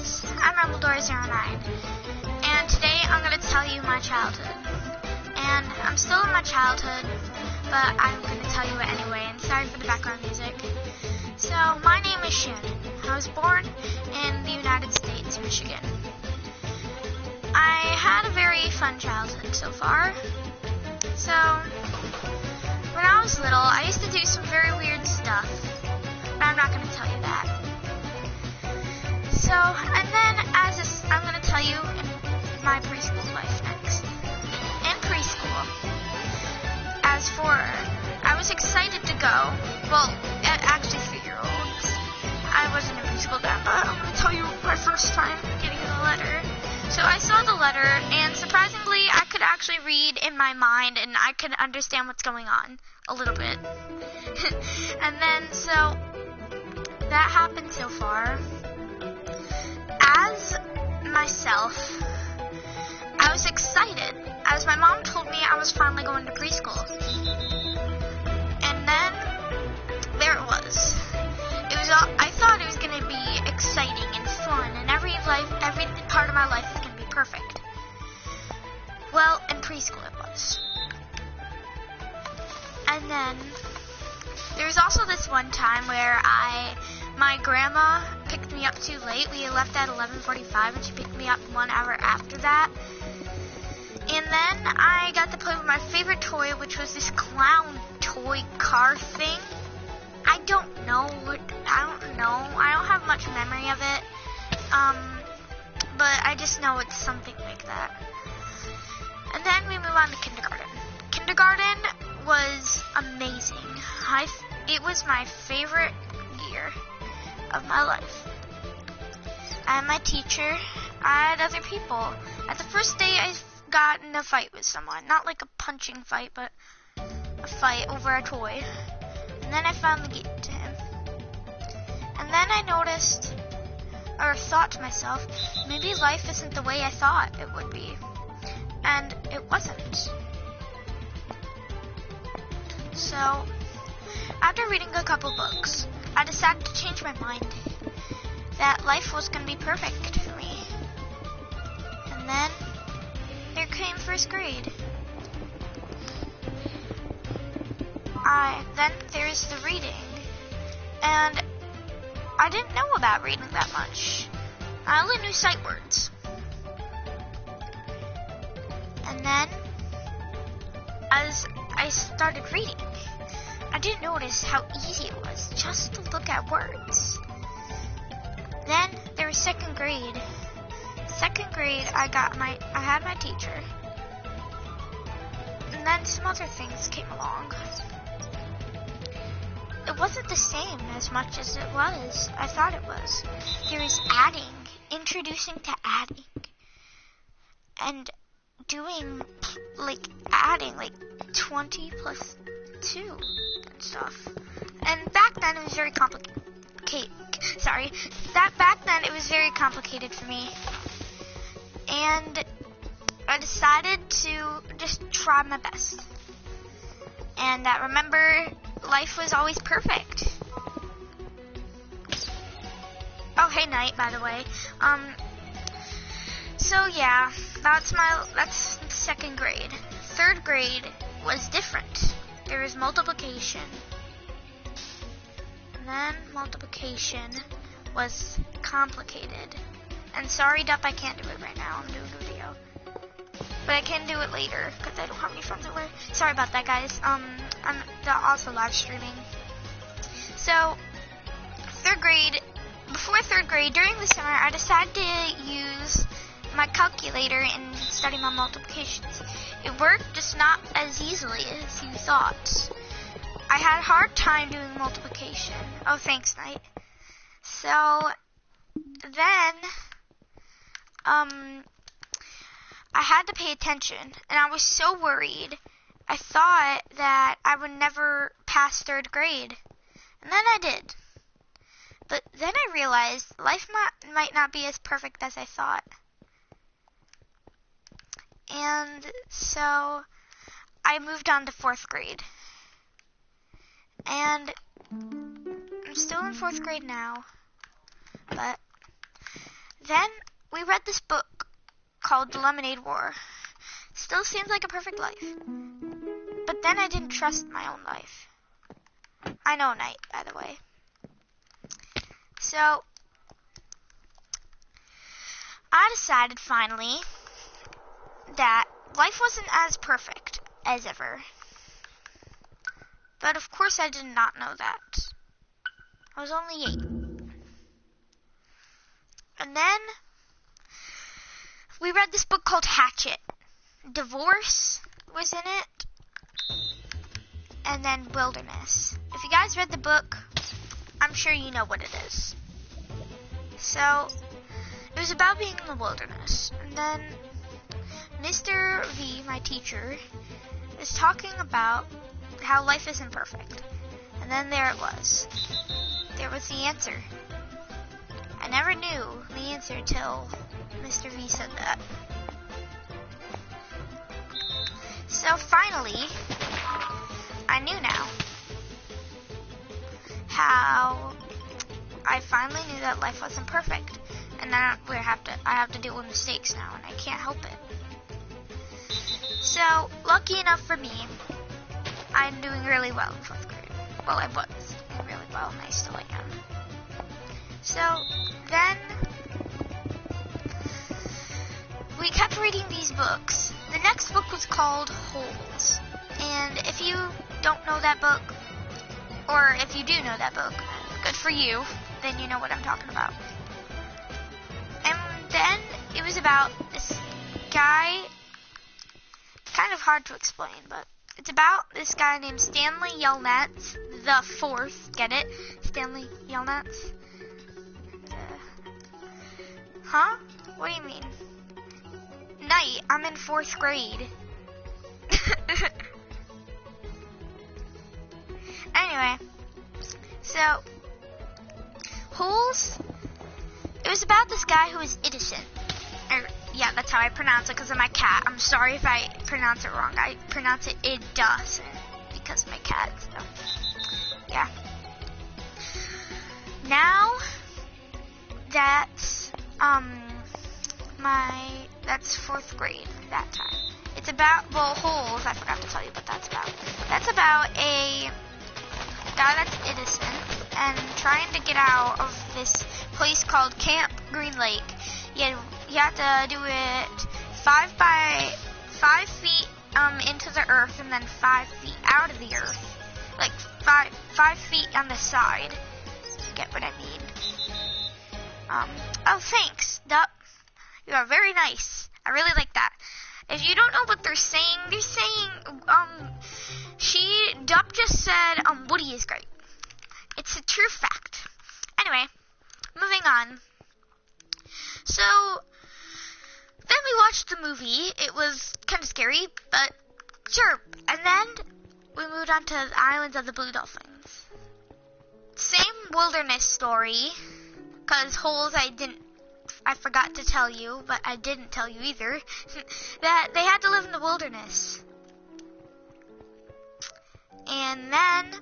guys, I'm Rebel09, and today I'm going to tell you my childhood. And I'm still in my childhood, but I'm going to tell you it anyway, and sorry for the background music. So, my name is Shannon. I was born in the United States, Michigan. I had a very fun childhood so far. So, when I was little, I used to do some very weird stuff, but I'm not going to tell you that. So, and then I'm going to tell you my preschool life next. In preschool, I was excited to go. Well, actually 3-year-olds. I wasn't in preschool then, but I'm going to tell you my first time getting the letter. So I saw the letter, and surprisingly, I could actually read in my mind, and I could understand what's going on a little bit. And then, so that happened so far. As myself, I was excited, as my mom told me I was finally going to preschool. And then, there it was. I thought it was going to be exciting and fun, and every part of my life was going to be perfect. Well, in preschool it was. And then, there was also this one time where my grandma picked me up too late. We left at 11:45, and she picked me up 1 hour after that. And then I got to play with my favorite toy, which was this clown toy car thing. I don't know. I don't have much memory of it. But I just know it's something like that. And then we move on to kindergarten. Kindergarten was amazing. It was my favorite year of my life. I had my teacher. I had other people. At the first day, I got in a fight with someone. Not like a punching fight, but a fight over a toy. And then I finally get to him. And then I noticed, or thought to myself, maybe life isn't the way I thought it would be. And it wasn't. So, after reading a couple books, I decided to change my mind. That life was going to be perfect for me. And then, there came first grade. Then there's the reading. And I didn't know about reading that much. I only knew sight words. And then, as I started reading, I didn't notice how easy it was just to look at words. Then there was second grade. Second grade, I had my teacher. And then some other things came along. It wasn't the same as much as I thought it was. There was adding, introducing to adding, and doing, adding, 20 plus 2 and stuff. And back then it was very complicated. Back then it was very complicated for me. And I decided to just try my best. And remember, life was always perfect. Oh, hey, Knight, by the way. So yeah, that's second grade. Third grade was different. There was multiplication. And then multiplication was complicated. And sorry, Dup, I can't do it right now. I'm doing a video. But I can do it later, because I don't have any friends over. Sorry about that, guys. I'm also live streaming. So, before third grade, during the summer, I decided to use my calculator and study my multiplications. It worked, just not as easily as you thought. I had a hard time doing multiplication. Oh, thanks, Knight. So, then, I had to pay attention, and I was so worried. I thought that I would never pass third grade, and then I did. But then I realized life might not be as perfect as I thought. And so I moved on to fourth grade. And I'm still in fourth grade now, but then we read this book called The Lemonade War. Still seems like a perfect life. But then I didn't trust my own life. I know Knight, by the way. So, I decided finally that life wasn't as perfect as ever. But of course I did not know that. I was only 8. And then we read this book called Hatchet. Divorce was in it. And then Wilderness. If you guys read the book, I'm sure you know what it is. So, it was about being in the wilderness. And then Mr. V, my teacher, is talking about how life isn't perfect. And then there it was. There was the answer. I never knew the answer till Mr. V said that. So finally, I knew now how I finally knew that life wasn't perfect. And then I have to deal with mistakes now, and I can't help it. So, lucky enough for me, I'm doing really well in 4th grade. Well, I was doing really well, and I still am. So, then, we kept reading these books. The next book was called Holes. And if you don't know that book, or if you do know that book, good for you, then you know what I'm talking about. And then it was about this guy. It's kind of hard to explain, but it's about this guy named Stanley Yelnats the Fourth. Get it? Stanley Yelnats. Huh? What do you mean? Knight, I'm in 4th grade. Anyway, so Holes. It was about this guy who was innocent. Yeah, that's how I pronounce it because of my cat. I'm sorry if I pronounce it wrong. I pronounce it innocent because of my cat. So, yeah. Now that's that's 4th grade that time. It's about Holes. I forgot to tell you what that's about. That's about a guy that's innocent and trying to get out of this place called Camp Green Lake. You have to do it 5 feet into the earth and then 5 feet out of the earth, like 5 feet on the side. You get what I mean? Oh, thanks, Dup. You are very nice. I really like that. If you don't know what they're saying, Dup just said, Woody is great. It's a true fact. Anyway, moving on. So, then we watched the movie. It was kind of scary, but sure. And then we moved on to the Islands of the Blue Dolphins. Same wilderness story, because Holes I forgot to tell you, but I didn't tell you either, that they had to live in the wilderness. And then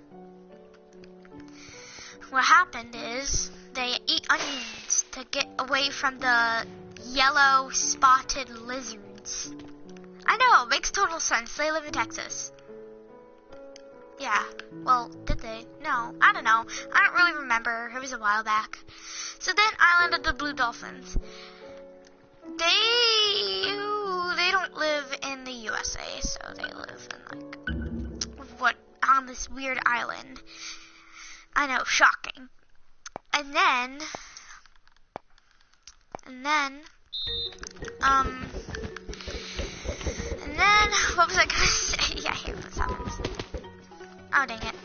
what happened is they eat onions to get away from the yellow spotted lizards. I know, makes total sense. They live in Texas. Yeah, well, did they? No, I don't know. I don't really remember. It was a while back. So then, Island of the Blue Dolphins. They don't live in the USA, so they live in, on this weird island. I know, shocking. And then, what was I gonna say? Yeah, here, what's happens. Oh, dang it.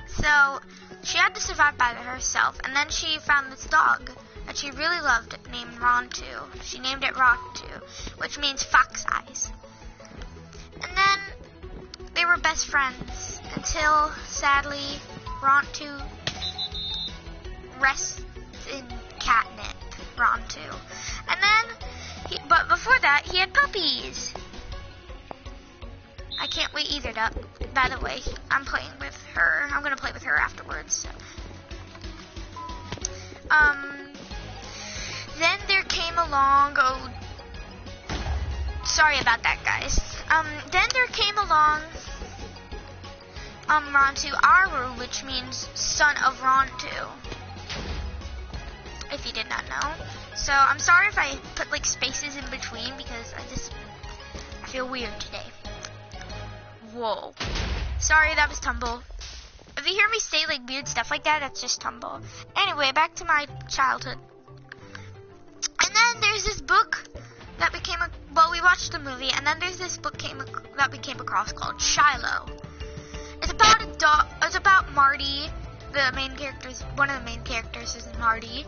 So, she had to survive by herself, and then she found this dog that she really loved named Rontu. She named it Rontu, which means fox eyes. And then they were best friends until, sadly, Rontu rests in catnip. Rontu. And then, but before that, he had puppies. I can't wait either, Duck. By the way, I'm playing with her. I'm going to play with her afterwards. So. then there came along, sorry about that, guys. Then there came along, Rontu Aru, which means son of Rontu, if you did not know. So, I'm sorry if I put, like, spaces in between, because I feel weird today. Whoa. Sorry, that was Tumble. If you hear me say, like, weird stuff like that, that's just Tumble. Anyway, back to my childhood. And then there's this book that we watched the movie, and then there's this book that we came across called Shiloh. It's about it's about Marty. One of the main characters is Marty,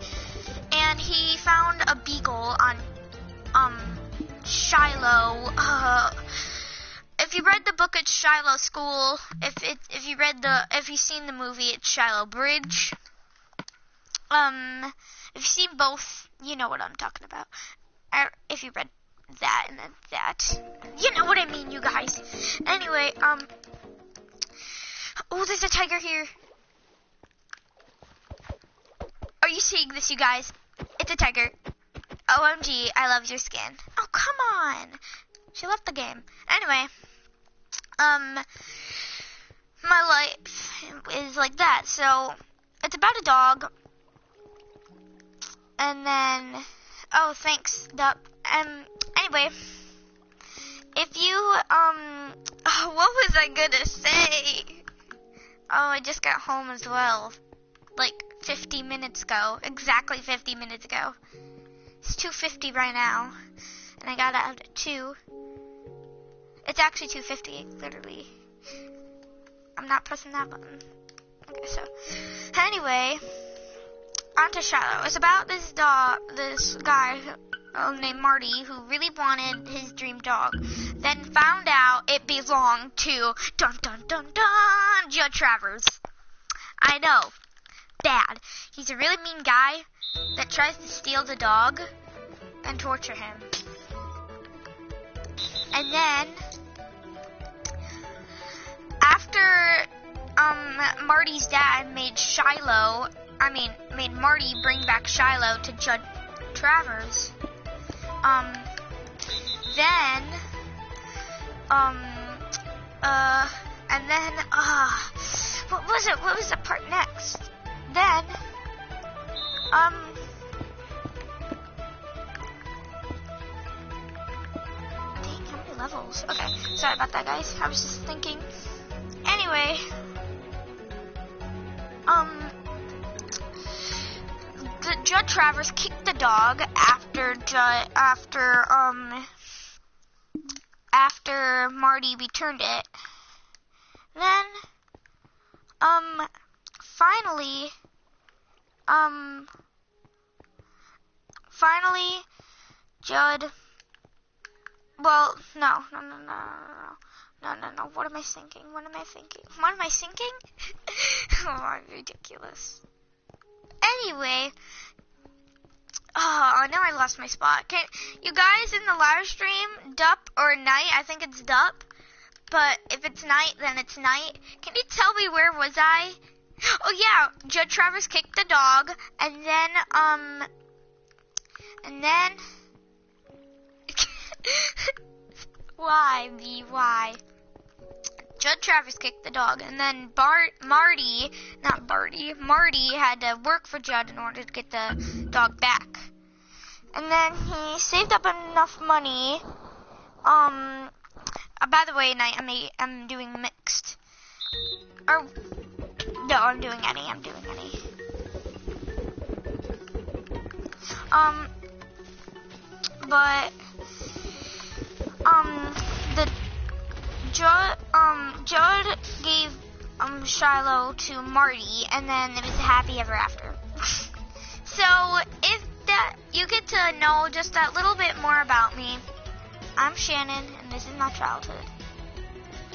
and he found a beagle on Shiloh. If you read the book, it's Shiloh School. If you've seen the movie, it's Shiloh Bridge. If you've seen both, you know what I'm talking about. If you read that and then that, you know what I mean, you guys. Anyway, oh, there's a tiger here. Are you seeing this, you guys? It's a tiger. OMG, I love your skin. Oh, come on. She left the game. Anyway, my life is like that. So, it's about a dog. And then, oh, thanks, Dup. Anyway, if you, what was I gonna say? Oh, I just got home as well. Like, 50 minutes ago. Exactly 50 minutes ago. It's 2:50 right now. And I got out at 2. It's actually 2:50, literally. I'm not pressing that button. Okay, so. Anyway, on to Shiloh. It's about this guy named Marty who really wanted his dream dog. Then found out it belonged to, dun dun dun dun, Judge Travers. I know. Bad. He's a really mean guy that tries to steal the dog and torture him. And then, after Marty's dad made Marty bring back Shiloh to Judge Travers, what was the part next? Then, dang, how many levels? Okay, sorry about that, guys. I was just thinking. Anyway, the Judge Travers kicked the dog after Marty returned it. Then, finally, Judd, well, no, what am I thinking? Oh, I'm ridiculous. Anyway, now I lost my spot. You guys in the live stream, Dup or Night, I think it's Dup, but if it's Night, then it's Night. Can you tell me where was I? Oh yeah, Judge Travers kicked the dog, and then, why? Judge Travers kicked the dog, and then Marty had to work for Judd in order to get the dog back. And then he saved up enough money. By the way, Night, I'm doing mixed. Or no, I'm doing any. But Judd gave Shiloh to Marty, and then it was happy ever after. So if that you get to know just that little bit more about me, I'm Shannon, and this is my childhood.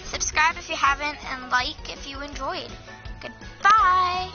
Subscribe if you haven't, and like if you enjoyed. Goodbye.